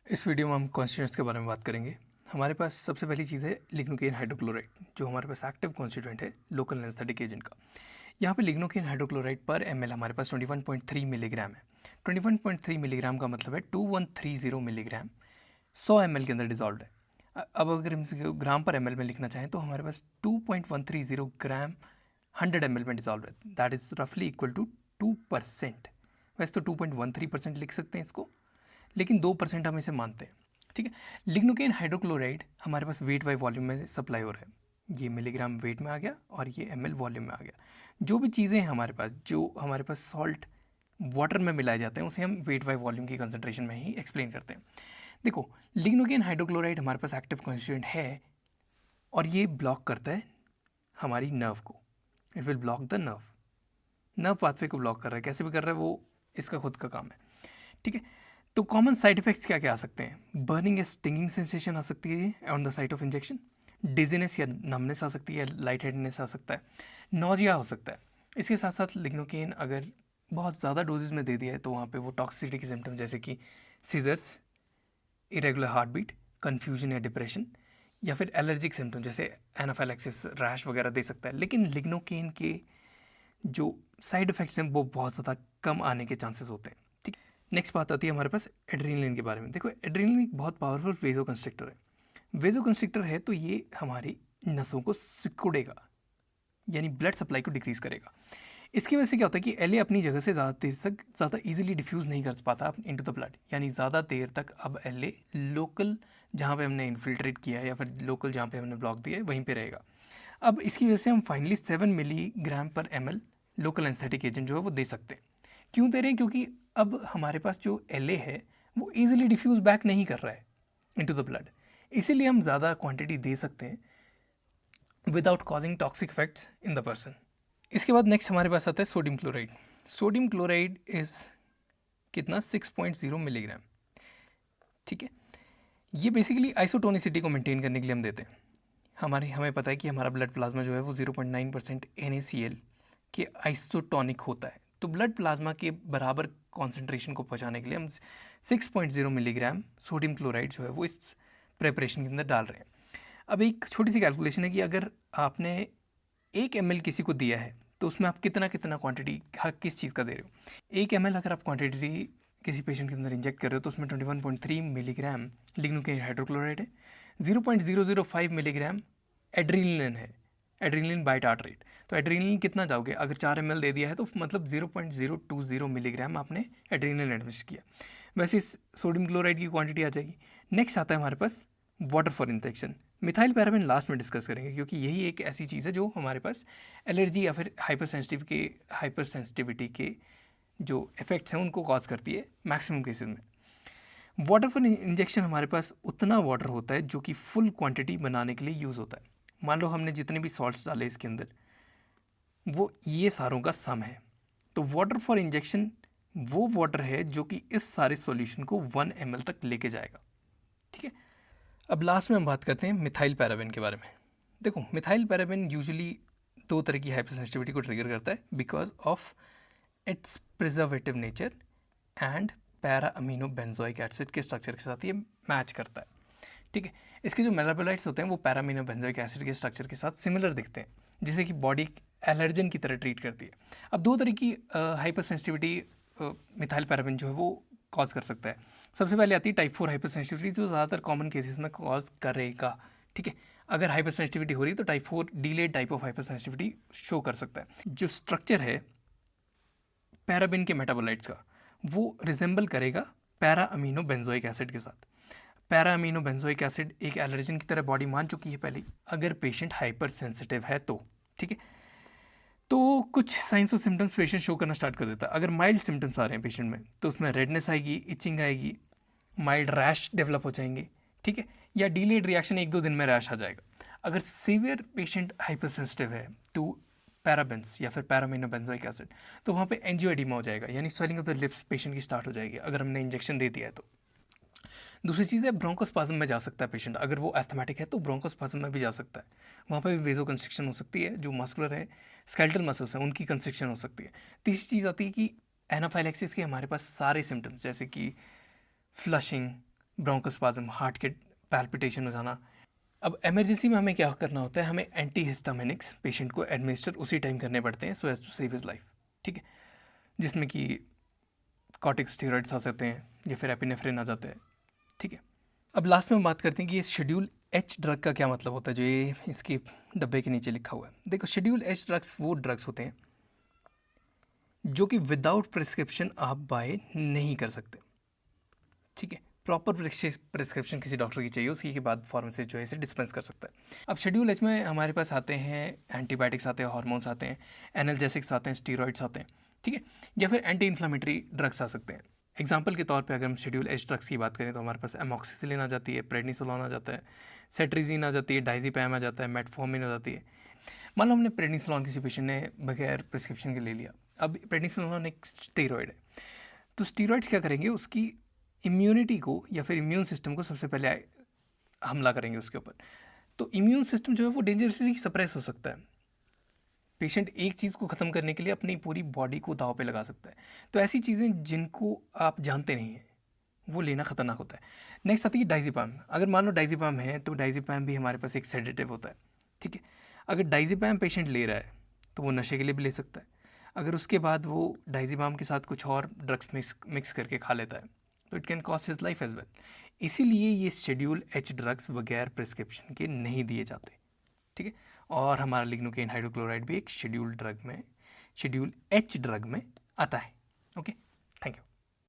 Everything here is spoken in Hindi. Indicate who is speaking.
Speaker 1: इस वीडियो में हम कॉन्स्टिट्यूएंट्स के बारे में बात करेंगे। हमारे पास सबसे पहली चीज़ है लिग्नोकेन हाइड्रोक्लोराइड, जो हमारे पास एक्टिव कॉन्स्टिट्यूएंट है लोकल एनेस्थेटिक एजेंट का। यहाँ पे लिग्नोकेन हाइड्रोक्लोराइड पर ml हमारे पास 21.3 मिलीग्राम है। 21.3 मिलीग्राम का मतलब है 2130 मिलीग्राम 100 ml के अंदर डिजॉल्व है। अब अगर हम इसे ग्राम पर ml में लिखना चाहें तो हमारे पास 2.130 ग्राम 100 ml में डिजॉल्व है। दैट इज़ रफली इक्वल टू 2%। वैसे तो 2.13% लिख सकते हैं इसको, लेकिन 2% हम इसे मानते हैं। ठीक है, लिग्नोकेन हाइड्रोक्लोराइड हमारे पास वेट बाय वॉल्यूम में सप्लाई हो रहा है। ये मिलीग्राम वेट में आ गया और ये ml वॉल्यूम में आ गया। जो भी चीज़ें हैं हमारे पास, जो हमारे पास सॉल्ट वाटर में मिलाए जाते हैं, उसे हम वेट बाय वॉल्यूम की कंसंट्रेशन में ही एक्सप्लेन करते हैं। देखो, लिग्नोकेन हाइड्रोक्लोराइड हमारे पास एक्टिव कॉन्स्टिट्यूएंट है और ये ब्लॉक करता है हमारी नर्व को। It will block the nerve pathway को ब्लॉक कर रहा है। कैसे भी कर रहा है वो इसका खुद का काम है। ठीक है, तो कॉमन साइड इफेक्ट्स क्या क्या आ सकते हैं? बर्निंग या स्टिंगिंग सेंसेशन आ सकती है on the site of injection. Dizziness या नमनेस आ सकती है, लाइट हेडनेस आ सकता है, नोजिया हो सकता है। इसके साथ साथ लिग्नोकेन अगर बहुत ज़्यादा डोजेज में दे दिया है तो वहाँ पे वो टॉक्सिसिटी के सिम्टम जैसे कि seizures, irregular heart beat, confusion या डिप्रेशन, या फिर एलर्जिक सिम्टम जैसे एनाफाइलैक्सिस, रैश वगैरह दे सकता है। लेकिन लिग्नोकेन के जो साइड इफ़ेक्ट्स हैं वो बहुत ज़्यादा कम आने के चांसेस होते हैं। ठीक, नेक्स्ट बात आती है हमारे पास एड्रेनलिन के बारे में। देखो, एड्रेनलिन एक बहुत पावरफुल वेजो कंस्ट्रिक्टर है। वेजो कंस्ट्रिक्टर है तो ये हमारी नसों को सिकुड़ेगा, यानी ब्लड सप्लाई को डिक्रीज करेगा। इसकी वजह से क्या होता है कि एल अपनी जगह से ज़्यादा देर तक ज़्यादा इजीली डिफ्यूज़ नहीं कर पाता इनटू द ब्लड, यानी ज़्यादा देर तक अब एल लोकल जहाँ पे हमने इन्फिल्ट्रेट किया है या फिर लोकल जहाँ पे हमने ब्लॉक दिया है वहीं पे रहेगा। अब इसकी वजह से हम फाइनली 7 मिलीग्राम पर ml लोकल एनेस्थेटिक एजेंट जो है वो दे सकते हैं। क्यों दे रहे हैं? क्योंकि अब हमारे पास जो एल है वो ईजिली डिफ्यूज़ बैक नहीं कर रहा है इनटू द ब्लड, इसीलिए हम ज़्यादा क्वांटिटी दे सकते हैं without causing toxic effects in the person. इसके बाद नेक्स्ट हमारे पास आता है sodium chloride. Sodium chloride is कितना 6.0 मिलीग्राम। ठीक है, ये बेसिकली आइसोटोनिसिटी को मेंटेन करने के लिए हम देते हैं। हमें पता है कि हमारा ब्लड प्लाज्मा जो है वो 0.9% NaCl के आइसोटोनिक होता है। तो ब्लड प्लाज्मा के बराबर कॉन्सेंट्रेशन को पहुंचाने के लिए हम 6.0 मिलीग्राम सोडियम क्लोराइड जो है वो इस प्रेपरेशन के अंदर डाल रहे हैं। अब एक छोटी सी कैलकुलेशन है कि अगर आपने 1 ml किसी को दिया है तो उसमें आप कितना कितना क्वांटिटी हर किस चीज़ का दे रहे हो। 1 ml अगर आप क्वांटिटी किसी पेशेंट के अंदर इंजेक्ट कर रहे हो तो उसमें 21.3 मिलीग्राम लिग्नोकेन हाइड्रोक्लोराइड है, 0.005 मिलीग्राम एड्रीनलिन है, एड्रीनलिन बाय टार्ट्रेट। तो एड्रीनलिन कितना जाओगे? अगर 4 ml दे दिया है तो मतलब 0.020 मिलीग्राम आपने एड्रीनलिन एडमिनिस्टर किया। वैसे इस सोडियम क्लोराइड की क्वांटिटी आ जाएगी। नेक्स्ट आता है हमारे पास water for injection. Methyl paraben last में डिस्कस करेंगे क्योंकि यही एक ऐसी चीज़ है जो हमारे पास एलर्जी या फिर हाइपर सेंसिटिविटी के जो इफ़ेक्ट्स हैं उनको कॉज करती है मैक्सिमम केसेस में। वाटर फॉर इंजेक्शन हमारे पास उतना वाटर होता है जो कि फुल क्वांटिटी बनाने के लिए यूज़ होता है। मान लो हमने जितने भी सॉल्ट्स डाले इसके अंदर वो ये सारों का सम है, तो वाटर फॉर इंजेक्शन वो वाटर है जो कि इस सारे सॉल्यूशन को 1 ml तक लेके जाएगा। ठीक है, अब लास्ट में हम बात करते हैं मिथाइल पैराबेन के बारे में। देखो, मिथाइल पैराबेन यूजुअली दो तरह की हाइपर सेंसिटिविटी को ट्रिगर करता है because of its preservative nature and para amino benzoic acid के स्ट्रक्चर के साथ ये मैच करता है। ठीक है, इसके जो मेलाबोलाइट्स होते हैं वो पैरा अमीनो बेंजोइक एसिड के स्ट्रक्चर के साथ सिमिलर दिखते हैं, जिसे कि बॉडी एलर्जन की तरह ट्रीट करती है। अब दो तरह की हाइपर सेंसिटिविटी मिथाइल पैराबेन जो है वो कॉज कर सकता है। सबसे पहले आती है टाइप 4 हाइपर सेंसिटिविटी, जो ज़्यादातर कॉमन केसेस में कॉज करेगा। ठीक है, अगर हाइपर सेंसिटिविटी हो रही है तो type 4 delayed type of hyper sensitivity show कर सकता है। जो स्ट्रक्चर है पैराबिन के मेटाबोलाइट्स का वो रिजेंबल करेगा पैरा अमीनो बेंजोइक एसिड के साथ। पैरा अमीनो बेंजोइक एसिड एक एलर्जन की तरह बॉडी मान चुकी है पहले, अगर पेशेंट हाइपर सेंसिटिव है तो। ठीक है, तो कुछ साइंस और सिम्टम्स पेशेंट शो करना स्टार्ट कर देता है। अगर माइल्ड सिम्टम्स आ रहे हैं पेशेंट में तो उसमें रेडनेस आएगी, इचिंग आएगी, माइल्ड रैश डेवलप हो जाएंगे। ठीक है, या डिलेड रिएक्शन 1-2 दिन में रैश आ जाएगा। अगर सीवियर पेशेंट हाइपर सेंसिटिव है टू पैराबेंस या फिर पैरामिनो बेंजोइक एसिड तो वहाँ पे एंजियोएडिमा हो जाएगा, यानी swelling of the lips patient की स्टार्ट हो जाएगी अगर हमने इंजेक्शन दे दिया है तो। दूसरी चीज़ है ब्रोंकोस्पाज्म में जा सकता है पेशेंट, अगर वो एस्थमेटिक है तो ब्रोंकोस्पाज्म में भी जा सकता है। वहाँ पर भी वेजो कंस्ट्रिक्शन हो सकती है, जो मस्कुलर है स्केलेटल मसल्स हैं उनकी कंस्ट्रिक्शन हो सकती है। तीसरी चीज़ आती है कि एनाफाइलैक्सिस के हमारे पास सारे सिम्टम्स जैसे कि फ्लशिंग, ब्रोंकोस्पाज्म, हार्ट के पैल्पिटेशन हो जाना। अब इमरजेंसी में हमें क्या करना होता है, हमें एंटीहिस्टामिनिक्स पेशेंट को एडमिनिस्टर उसी टाइम करने पड़ते हैं so as to save his life, ठीक है, जिसमें कि कॉर्टिकोस्टेरॉइड्स आ सकते हैं या फिर एपिनेफ्रिन आ जाता है, ठीक है। अब लास्ट में हम बात करते हैं कि ये शेड्यूल एच ड्रग का क्या मतलब होता है, जो ये इसके डब्बे के नीचे लिखा हुआ है। देखो, शेड्यूल एच ड्रग्स वो ड्रग्स होते हैं जो कि विदाउट प्रिस्क्रिप्शन आप बाय नहीं कर सकते, ठीक है। प्रॉपर प्रिस्क्रिप्शन किसी डॉक्टर की चाहिए, उसके बाद फार्मासिस्ट जो है इसे डिस्पेंस कर सकता है। अब शेड्यूल एच में हमारे पास आते हैं एंटीबायोटिक्स आते हैं, हार्मोन्स आते हैं, एनाल्जेसिक्स आते हैं, स्टीरॉइड्स आते हैं, ठीक है, या फिर एंटी इन्फ्लामेटरी ड्रग्स आ सकते हैं। एग्जाम्पल के तौर पे अगर हम शेड्यूल एच ड्रग्स की बात करें तो हमारे पास एमॉक्सिसिलिन आ जाती है, प्रेडनिसोलोन आ जाता है, सेट्रिजीन आ जाती है, डाइजीपैम आ जाता है, मेटफॉर्मिन आ जाती है। मान लो हमने प्रेडनिसोलोन किसी पेशेंट ने बगैर प्रिस्क्रिप्शन के ले लिया। अब प्रेडनिसोलोन एक स्टेरॉइड है, तो स्टीरॉइड्स क्या करेंगे, उसकी इम्यूनिटी को या फिर इम्यून सिस्टम को सबसे पहले हमला करेंगे उसके ऊपर। तो इम्यून सिस्टम जो है वो डेंजरसली सप्रेस हो सकता है। पेशेंट एक चीज़ को ख़त्म करने के लिए अपनी पूरी बॉडी को दांव पे लगा सकता है। तो ऐसी चीज़ें जिनको आप जानते नहीं हैं वो लेना ख़तरनाक होता है। नेक्स्ट आती है डाइज़ेपम। अगर मान लो डाइज़ेपम है तो डाइज़ेपम भी हमारे पास एक सेडेटिव होता है, ठीक है। अगर डाइज़ेपम पेशेंट ले रहा है तो वो नशे के लिए भी ले सकता है। अगर उसके बाद वो डाइज़ेपम के साथ कुछ और ड्रग्स मिक्स करके खा लेता है तो it can cost his life as well. इसीलिए ये शेड्यूल एच ड्रग्स बगैर प्रिस्क्रिप्शन के नहीं दिए जाते, ठीक है। और हमारा लिग्नोकेन हाइड्रोक्लोराइड भी एक शेड्यूल ड्रग में, शेड्यूल एच ड्रग में आता है, ओके।